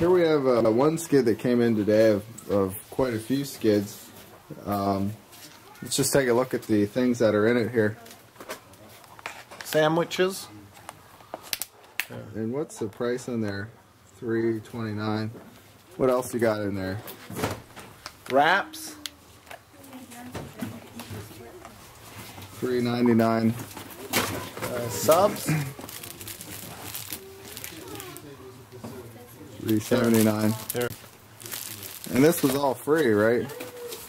Here we have one skid that came in today of quite a few skids. Let's just take a look at the things that are in it here. Sandwiches. And what's the price in there? $3.29. What else you got in there? Wraps. $3.99. Subs. $3.79. And this was all free, right?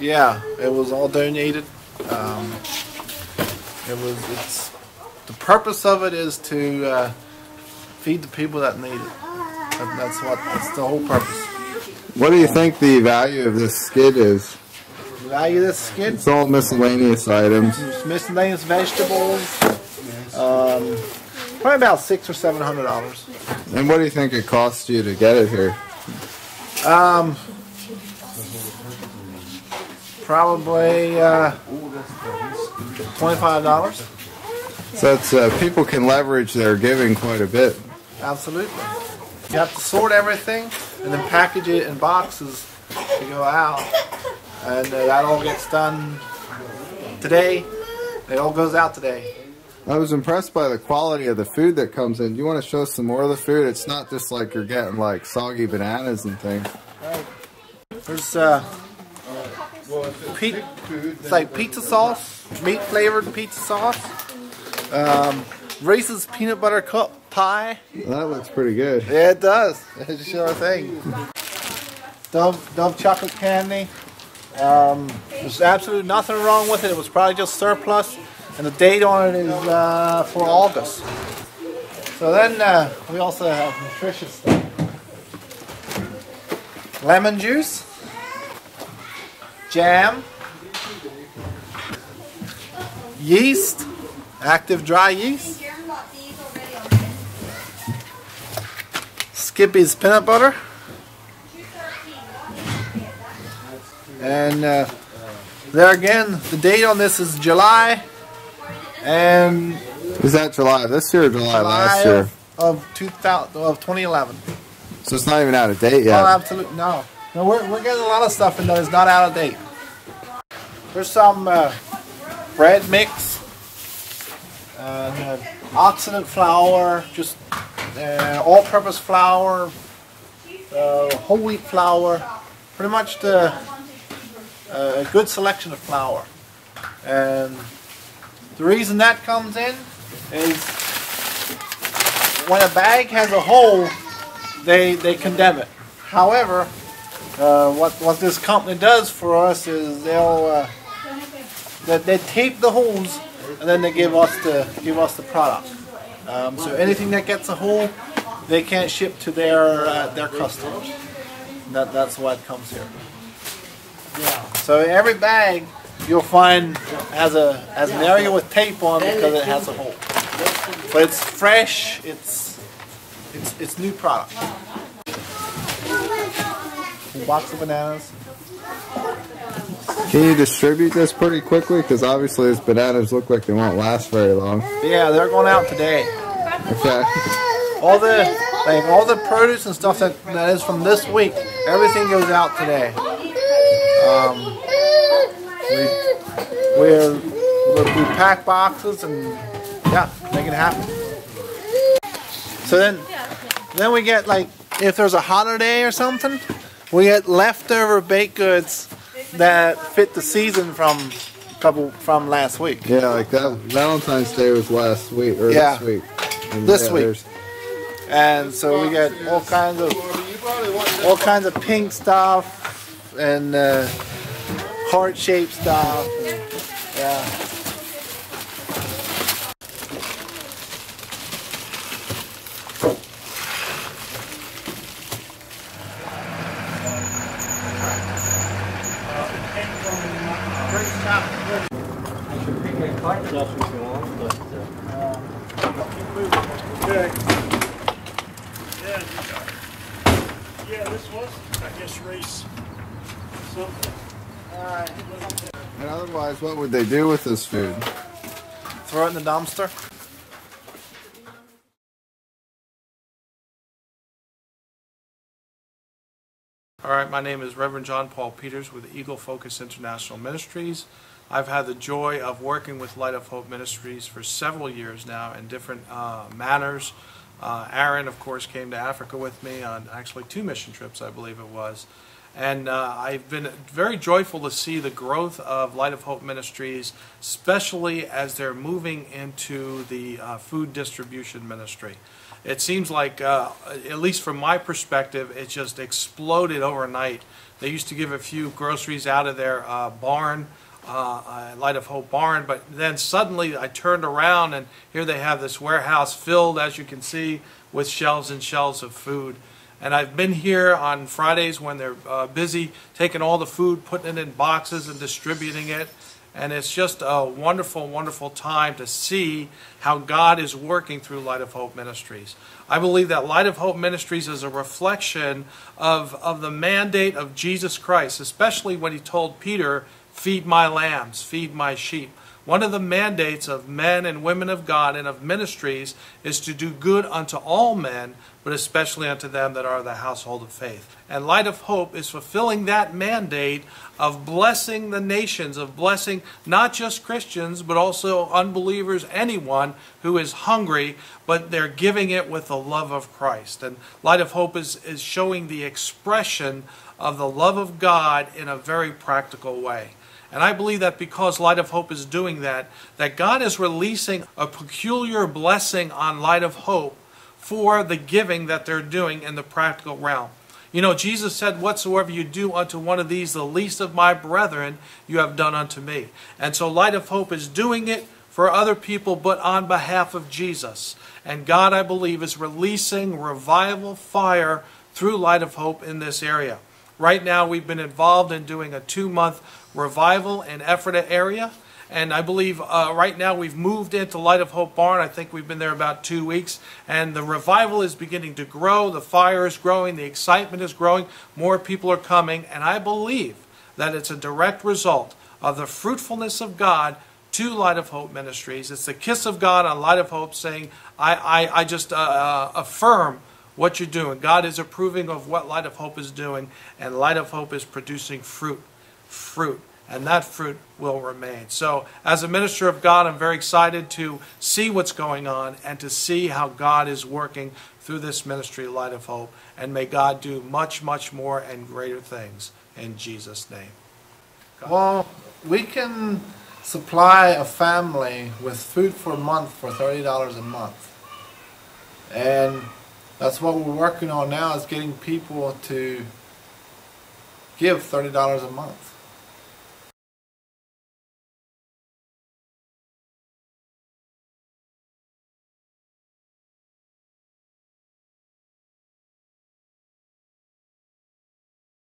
Yeah, it was all donated. It's the purpose of it is to feed the people that need it. That's the whole purpose. What do you think the value of this skid is? The value of this skid? It's all miscellaneous items. It's miscellaneous vegetables. Probably about $600 or $700. And what do you think it costs you to get it here? Probably $25. So it's, people can leverage their giving quite a bit. Absolutely. You have to sort everything and then package it in boxes to go out. And that all gets done today. It all goes out today. I was impressed by the quality of the food that comes in. Do you want to show us some more of the food? It's not just like you're getting like soggy bananas and things. Right. There's it's like pizza sauce, meat flavored pizza sauce. Reese's peanut butter cup pie. Well, that looks pretty good. Yeah, it does. It's a sure thing. Dove chocolate candy. There's absolutely nothing wrong with it. It was probably just surplus. And the date on it is for August. So then we also have nutritious stuff. Lemon juice, jam, yeast, active dry yeast, Skippy's peanut butter, and there again, the date on this is July. And is that July this year or July last year? Of 2011. So it's not even out of date yet. Oh, absolutely no. No, we're getting a lot of stuff in that is not out of date. There's some bread mix, oxidant flour, just all-purpose flour, whole wheat flour, pretty much a good selection of flour. And the reason that comes in is when a bag has a hole, they condemn it. However, what this company does for us is they tape the holes and then they give us the product. So anything that gets a hole, they can't ship to their customers. That's why it comes here. So every bag you'll find has an area with tape on because it has a hole. But it's fresh. It's new product. A box of bananas. Can you distribute this pretty quickly? Because obviously these bananas look like they won't last very long. Yeah, they're going out today. Okay. All the produce and stuff that is from this week, everything goes out today. We pack boxes and yeah, make it happen. So then we get, like, if there's a holiday or something, we get leftover baked goods that fit the season from last week. Yeah, like that Valentine's Day was last week or this week. And this week. And so we get all kinds of pink stuff and heart-shaped stuff. Yeah. Yeah, this was, I guess, race something. And otherwise, what would they do with this food? Throw it in the dumpster. All right, my name is Reverend John Paul Peters with Eagle Focus International Ministries. I've had the joy of working with Light of Hope Ministries for several years now in different manners. Aaron, of course, came to Africa with me on actually 2 mission trips, I believe it was. And I've been very joyful to see the growth of Light of Hope Ministries, especially as they're moving into the food distribution ministry. It seems like, at least from my perspective, it just exploded overnight. They used to give a few groceries out of their barn, Light of Hope barn, but then suddenly I turned around and here they have this warehouse filled, as you can see, with shelves and shelves of food. And I've been here on Fridays when they're busy taking all the food, putting it in boxes and distributing it. And it's just a wonderful, wonderful time to see how God is working through Light of Hope Ministries. I believe that Light of Hope Ministries is a reflection of the mandate of Jesus Christ, especially when he told Peter, "Feed my lambs, feed my sheep." One of the mandates of men and women of God and of ministries is to do good unto all men, but especially unto them that are the household of faith. And Light of Hope is fulfilling that mandate of blessing the nations, of blessing not just Christians, but also unbelievers, anyone who is hungry, but they're giving it with the love of Christ. And Light of Hope is showing the expression of the love of God in a very practical way. And I believe that because Light of Hope is doing that, that God is releasing a peculiar blessing on Light of Hope for the giving that they're doing in the practical realm. You know, Jesus said, "Whatsoever you do unto one of these, the least of my brethren, you have done unto me." And so Light of Hope is doing it for other people, but on behalf of Jesus. And God, I believe, is releasing revival fire through Light of Hope in this area. Right now, we've been involved in doing a 2-month revival in Ephrata area. And I believe right now we've moved into Light of Hope Barn. I think we've been there about 2 weeks. And the revival is beginning to grow. The fire is growing. The excitement is growing. More people are coming. And I believe that it's a direct result of the fruitfulness of God to Light of Hope Ministries. It's the kiss of God on Light of Hope saying, I just affirm what you're doing. God is approving of what Light of Hope is doing. And Light of Hope is producing fruit. And that fruit will remain. So as a minister of God, I'm very excited to see what's going on and to see how God is working through this ministry, Light of Hope. And may God do much, much more and greater things in Jesus' name. God. Well, we can supply a family with food for a month for $30 a month. And that's what we're working on now, is getting people to give $30 a month.